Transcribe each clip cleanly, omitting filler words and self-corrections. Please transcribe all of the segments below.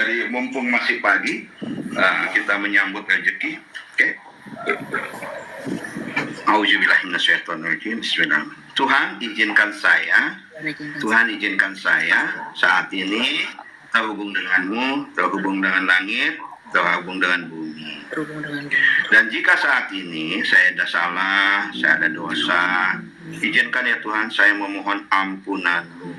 Jadi mumpung masih pagi, kita menyambut rezeki. Oke. Auzubillahiminasyaitonirrajim. Bismillah. Tuhan izinkan saya saat ini terhubung denganmu, terhubung dengan langit, terhubung dengan bumi. Dan jika saat ini saya ada salah, saya ada dosa, izinkan ya Tuhan saya memohon ampunan-Mu.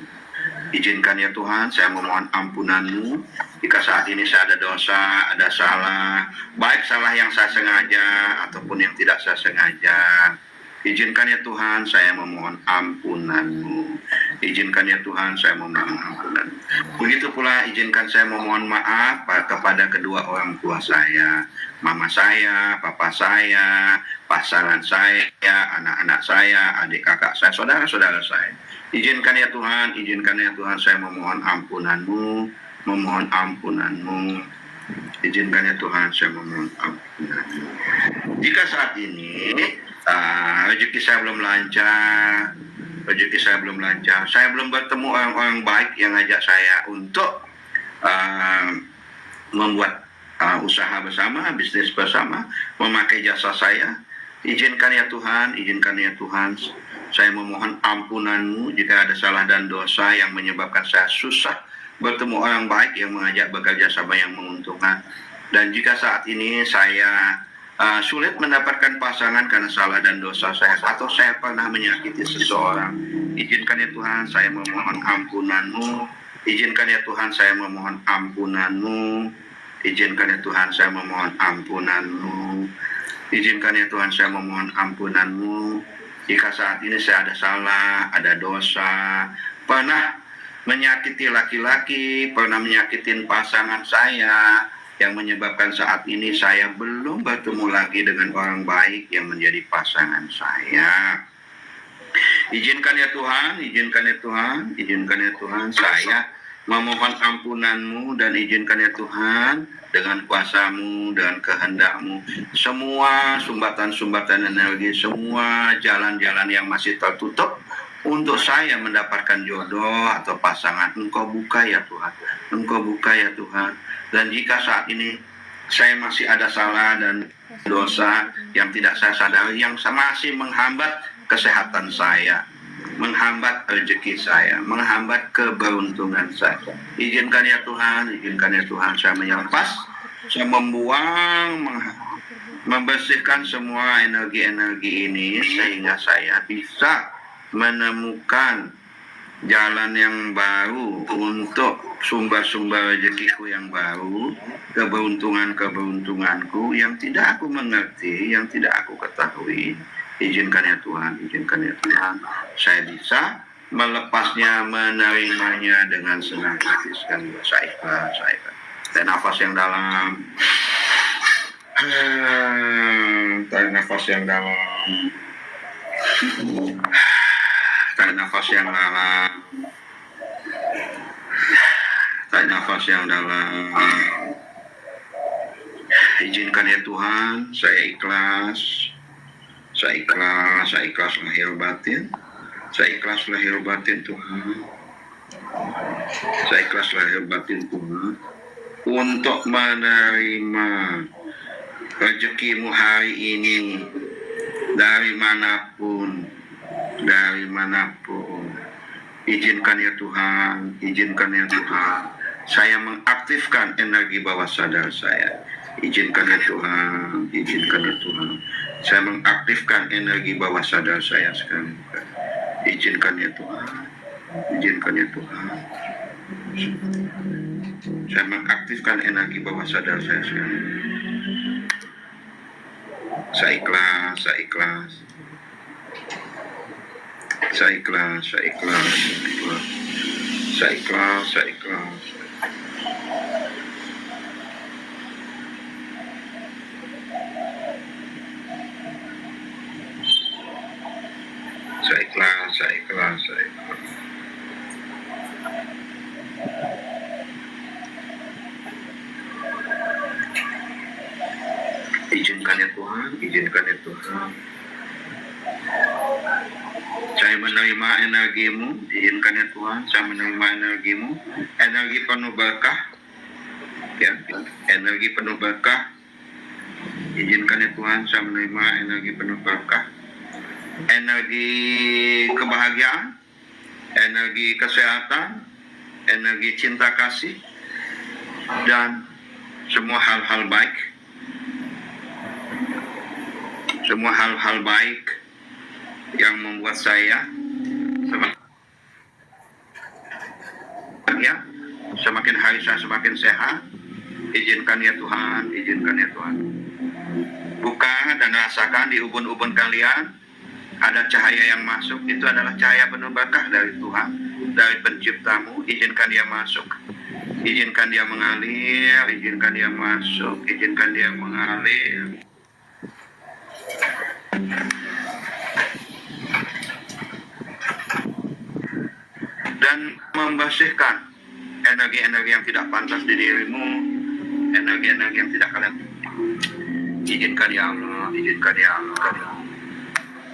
Izinkan ya Tuhan saya memohon ampunan-Mu jika saat ini saya ada dosa, ada salah, baik salah yang saya sengaja ataupun yang tidak saya sengaja. Izinkan ya Tuhan saya memohon ampunan-Mu. Izinkan ya Tuhan saya memohon ampunan. Begitu pula izinkan saya memohon maaf kepada kedua orang tua saya, mama saya, papa saya, pasangan saya, anak-anak saya, adik kakak saya, saudara-saudara saya. Izinkan ya Tuhan saya memohon ampunan-Mu, memohon ampunan-Mu. Izinkan ya Tuhan saya memohon ampunan-Mu. Jika saat ini rezeki saya belum lancar, saya belum bertemu orang-orang baik yang ngajak saya untuk membuat usaha bersama, bisnis bersama, memakai jasa saya. Izinkan ya Tuhan, saya memohon ampunan-Mu jika ada salah dan dosa yang menyebabkan saya susah bertemu orang baik yang mengajak bekerja sama yang menguntungkan. Dan jika saat ini saya sulit mendapatkan pasangan karena salah dan dosa saya, atau saya pernah menyakiti seseorang, izinkan ya Tuhan saya memohon ampunan-Mu. Izinkan ya Tuhan saya memohon ampunan-Mu. Izinkan ya Tuhan saya memohon ampunan-Mu. Izinkan ya Tuhan saya memohon ampunan-Mu. Jika saat ini saya ada salah, ada dosa, pernah menyakiti laki-laki, pernah menyakitin pasangan saya, yang menyebabkan saat ini saya belum bertemu lagi dengan orang baik yang menjadi pasangan saya. Izinkan ya Tuhan, saya memohon ampunan-Mu, dan izinkan ya Tuhan dengan kuasa-Mu dan kehendak-Mu, semua sumbatan-sumbatan energi, semua jalan-jalan yang masih tertutup untuk saya mendapatkan jodoh atau pasangan, Engkau buka ya Tuhan. Dan jika saat ini saya masih ada salah dan dosa yang tidak saya sadari, yang masih menghambat kesehatan saya, menghambat rezeki saya, menghambat keberuntungan saya, izinkan ya Tuhan saya menyelepas, saya membuang, membersihkan semua energi-energi ini, sehingga saya bisa menemukan jalan yang baru untuk sumber-sumber rezekiku yang baru, keberuntunganku yang tidak aku mengerti, yang tidak aku ketahui. Izinkan ya Tuhan, saya bisa melepasnya, menerimanya dengan senang hati sekali. Saya ikhlas. Dan nafas yang dalam, tarik nafas yang dalam, tarik nafas yang dalam, tarik nafas yang dalam. Izinkan ya Tuhan, saya ikhlas lahir batin. Saya ikhlas lahir batin Tuhan. Saya ikhlas lahir batin Tuhan untuk menerima rezeki-Mu hari ini dari manapun. Izinkan ya Tuhan, saya mengaktifkan energi bawah sadar saya. Izinkan ya Tuhan, saya mengaktifkan energi bawah sadar saya sekarang. Izinkan ya Tuhan, saya mengaktifkan energi bawah sadar saya sekarang. Saya ikhlas. Saya ikhlas. Izinkan ya Tuhan. Saya menerima energi-Mu, izinkan ya Tuhan, saya menerima energi-Mu, energi penuh berkah, Ya, energi penuh berkah. Izinkan ya Tuhan, saya menerima energi penuh berkah, energi kebahagiaan, energi kesehatan, energi cinta kasih, dan semua hal-hal baik. Semua hal-hal baik yang membuat saya semakin hari saya semakin sehat. Izinkan ya Tuhan, izinkan ya Tuhan. Buka dan rasakan di ubun-ubun kalian ada cahaya yang masuk. Itu adalah cahaya penuh berkah dari Tuhan, dari penciptamu. Izinkan dia masuk, izinkan dia mengalir, izinkan dia masuk, izinkan dia mengalir. Dan membersihkan energi-energi yang tidak pantas di dirimu, energi-energi yang tidak kalian. Izinkan ya Allah, izinkan ya Allah.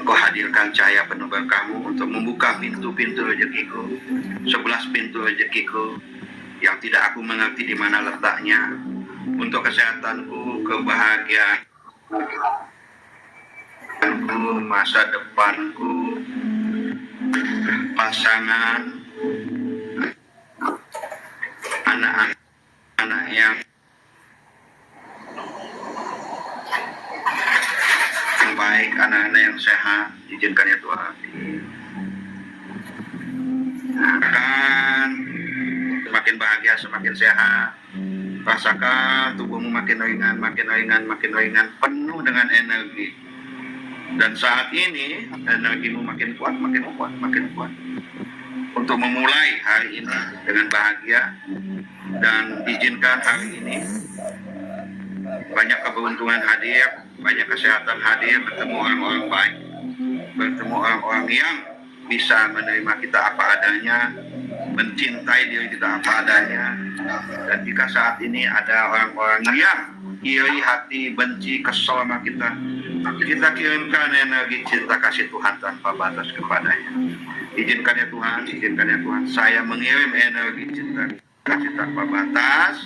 Engkau hadirkan cahaya penuh berkahmu untuk membuka pintu-pintu rezekiku, 11 pintu rezekiku yang tidak aku mengerti di mana letaknya, untuk kesehatanku, kebahagiaanku, masa depanku, pasangan, anak-anak yang baik, anak-anak yang sehat. Izinkan ya Tuhan. Akan semakin bahagia, semakin sehat. Rasakan tubuhmu makin ringan, makin ringan, makin ringan, penuh dengan energi. Dan saat ini energimu makin kuat, makin kuat, makin kuat. Untuk memulai hari ini dengan bahagia. Dan izinkan hari ini banyak keberuntungan hadir, banyak kesehatan hadir, bertemu orang-orang baik, bertemu orang-orang yang bisa menerima kita apa adanya, mencintai diri kita apa adanya. Dan jika saat ini ada orang-orang yang iri hati, benci, kesel sama kita kirimkan energi cinta kasih Tuhan tanpa batas kepadanya. Izinkan ya Tuhan, izinkan ya Tuhan, saya mengirim energi cinta kasih tanpa batas,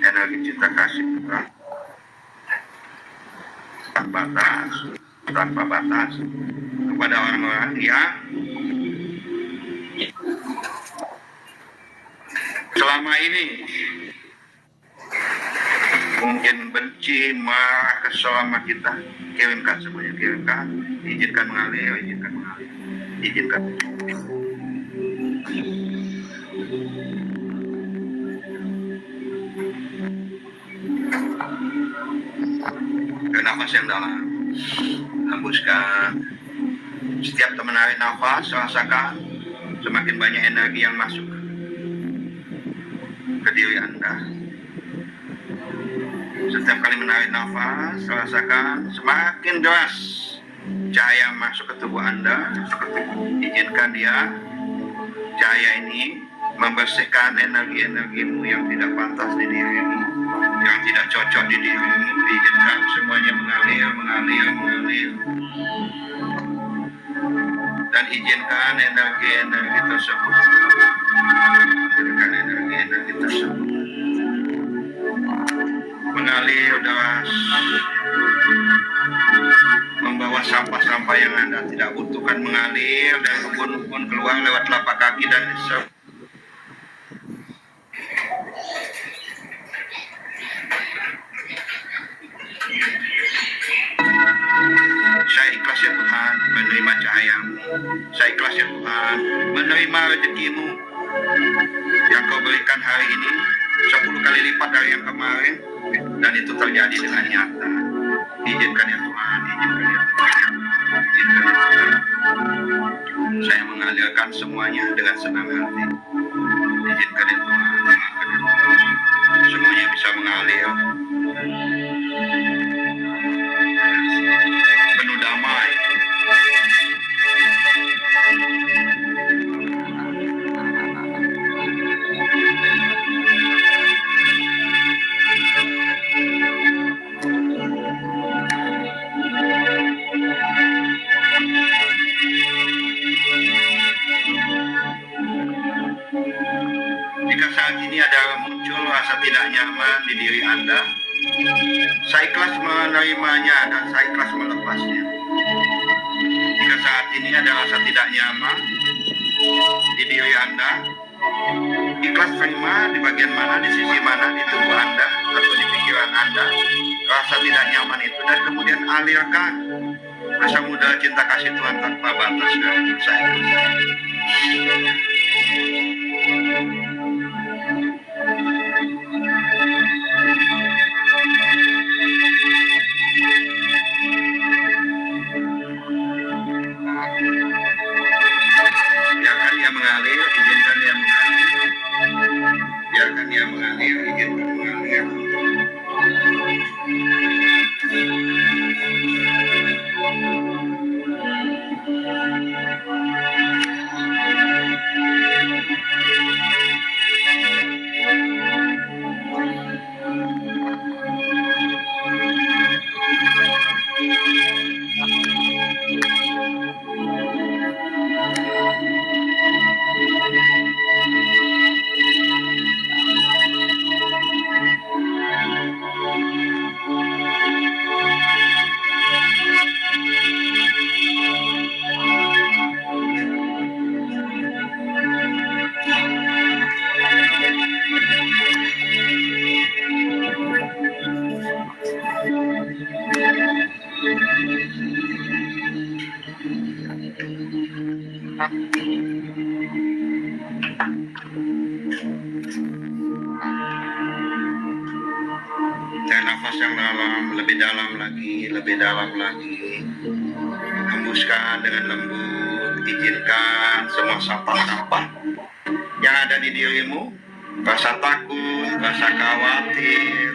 energi cinta kasih tanpa batas kepada orang-orang yang selama ini mungkin benci, marah, kesal sama kita. Kirimkan semuanya, kirimkan. Izinkan mengalir, izinkan mengalir, izinkan. Nafas yang dalam, hembuskan. Setiap menarik nafas, rasakan semakin banyak energi yang masuk ke diri Anda. Setiap kali menarik nafas, rasakan semakin deras cahaya masuk ke tubuh Anda. Izinkan dia, cahaya ini membersihkan energi-energimu yang tidak pantas di dirimu, yang tidak cocok di dirimu. Izinkan semuanya mengalir, mengalir, mengalir. Dan izinkan energi-energi tersebut, izinkan energi-energi tersebut mengalir deras, membawa sampah-sampah yang Anda tidak butuhkan mengalir dan ubun-ubun keluar lewat telapak kaki dan isep. Saya ikhlas ya Tuhan menerima cahayamu. Saya ikhlas ya Tuhan menerima rezekimu yang kau berikan hari ini 10 kali lipat dari yang kemarin. Dan itu terjadi dengan nyata. Izinkan ya Tuhan, izinkan ya Tuhan, izinkan ya Tuhan. Saya mengalirkan semuanya dengan senang hati. Izinkan ya Tuhan, izinkan ya Tuhan. Semuanya bisa mengalir penuh damai. Jika tidak nyaman di diri Anda, saya ikhlas menerimanya dan saya ikhlas melepasnya. Jika saat ini ada rasa tidak nyaman di diri Anda, ikhlas terima di bagian mana, di sisi mana di tubuh Anda atau di pikiran Anda rasa tidak nyaman itu, dan kemudian alirkan ke samudera cinta kasih Tuhan tanpa batas dan saya. Biarkan dia mengalir, izinkan dia mengalir. Biarkan dia mengalir, izinkan mengalir. Tarik nafas yang dalam, lebih dalam lagi, lebih dalam lagi. Hembuskan dengan lembut, izinkan semua sampah-sampah yang ada di dirimu, rasa takut, rasa khawatir,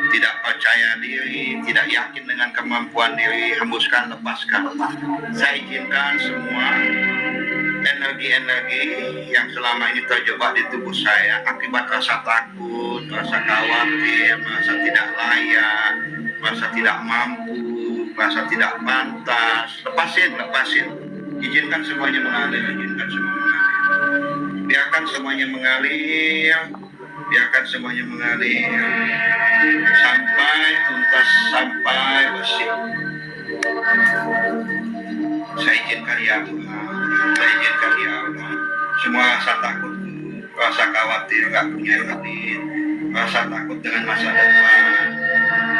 tidak percaya diri, tidak yakin dengan kemampuan diri, hembuskan, lepaskan. Saya izinkan semua energi-energi yang selama ini terjebak di tubuh saya akibat rasa takut, rasa khawatir, merasa tidak layak, merasa tidak mampu, merasa tidak pantas. Lepasin. Izinkan semuanya mengalir, izinkan semua mengalir. Biarkan semuanya mengalir, biarkan semuanya mengalir sampai tuntas, sampai bersih. Saya izinkan ya Tuhan, saya izinkan ya Allah, semua rasa takut, rasa khawatir gak punya arti, rasa takut dengan masa depan,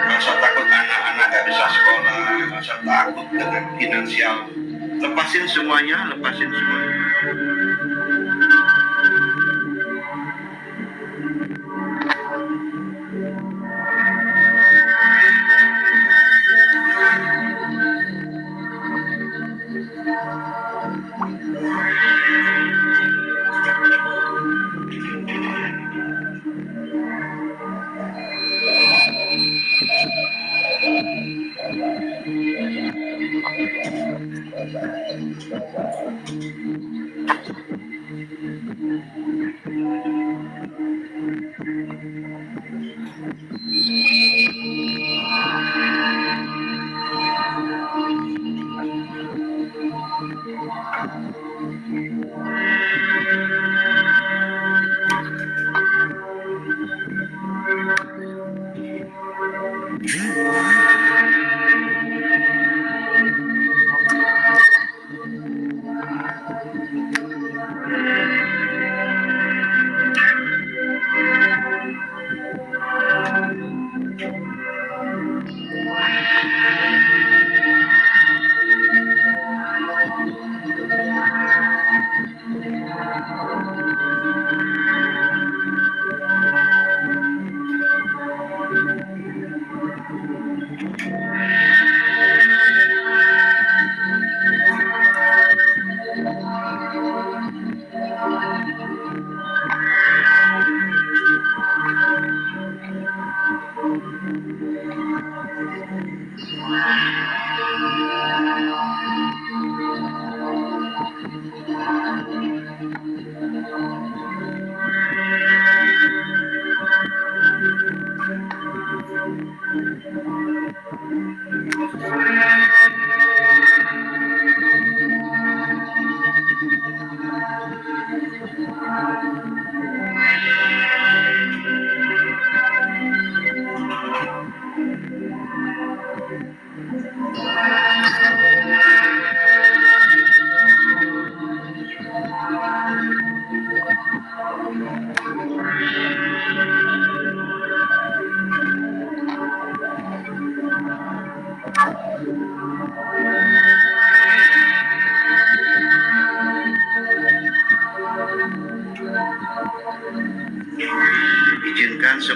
rasa takut anak-anak gak bisa sekolah, rasa takut dengan finansial, lepasin semuanya.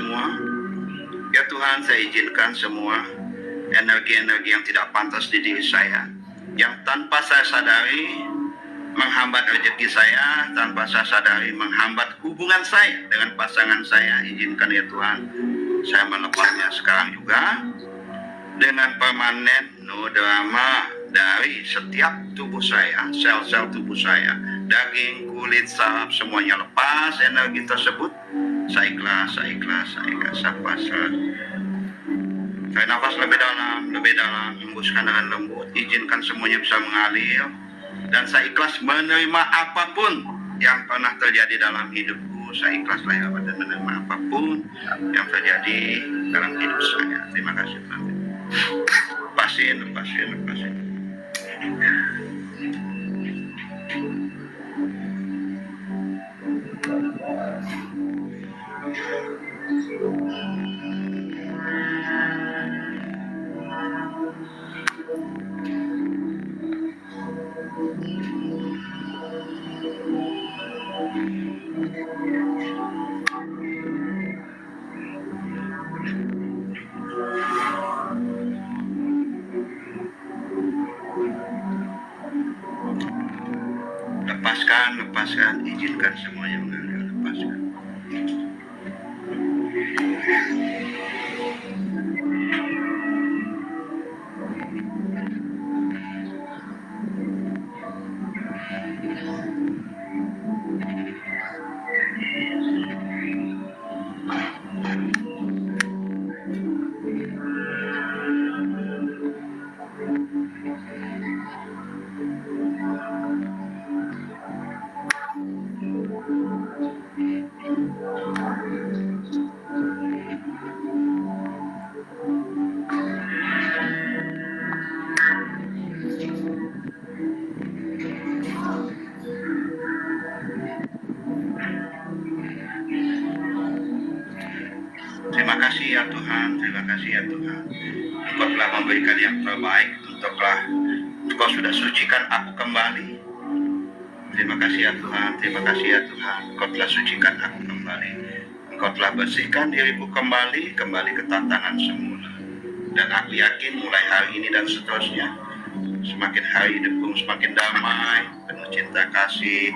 semua. Ya Tuhan, saya izinkan semua energi-energi yang tidak pantas di diri saya, yang tanpa saya sadari menghambat rezeki saya, tanpa saya sadari menghambat hubungan saya dengan pasangan saya. Izinkan ya Tuhan, saya melepasnya sekarang juga dengan permanen, no drama, dari setiap tubuh saya, sel-sel tubuh saya, daging, kulit, saraf, semuanya lepas energi tersebut. Saya ikhlas, saya ikhlas, saya ikhlas, saya pasrah. Saya nafas lebih dalam, hembuskan dengan lembut, izinkan semuanya bisa mengalir, dan saya ikhlas menerima apapun yang pernah terjadi dalam hidupku. Saya ikhlas lahir dan menerima apapun yang terjadi dalam hidup saya. Terima kasih Tuhan. Lepasin. Lepaskan, izinkan semuanya mengalir, lepaskan. Terima kasih ya Tuhan, terima kasih ya Tuhan. Engkau telah memberikan yang terbaik, Engkau sudah sucikan aku kembali. Terima kasih ya Tuhan, terima kasih ya Tuhan. Engkau telah sucikan aku kembali. Engkau telah bersihkan diriku kembali ke tantangan semula. Dan aku yakin mulai hari ini dan seterusnya, semakin hari hidupku semakin damai, penuh cinta kasih,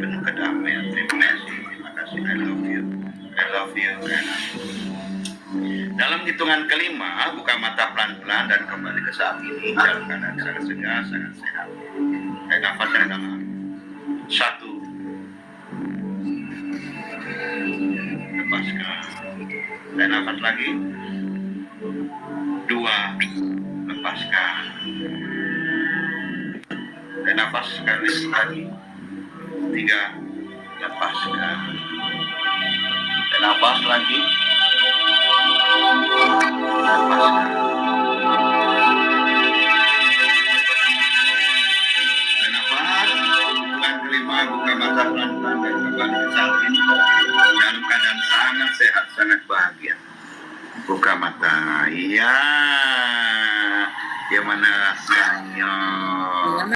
penuh kedamaian. Terima kasih, I love you. Dalam hitungan kelima, buka mata pelan-pelan dan kembali ke saat ini dalam keadaan sangat segar, sangat sehat. Tarik nafas yang dalam. 1. Lepaskan. Tarik nafas lagi. 2. Lepaskan. Tarik nafas sekali lagi. 3. Lepaskan. Tarik nafas lagi. Lepaskan. Dan nafas. Bukan kelima, buka mata pelan-pelan dan kembali ke saat ini dalam keadaan sangat sehat, sangat bahagia. Buka mata. Iya. Yang mana?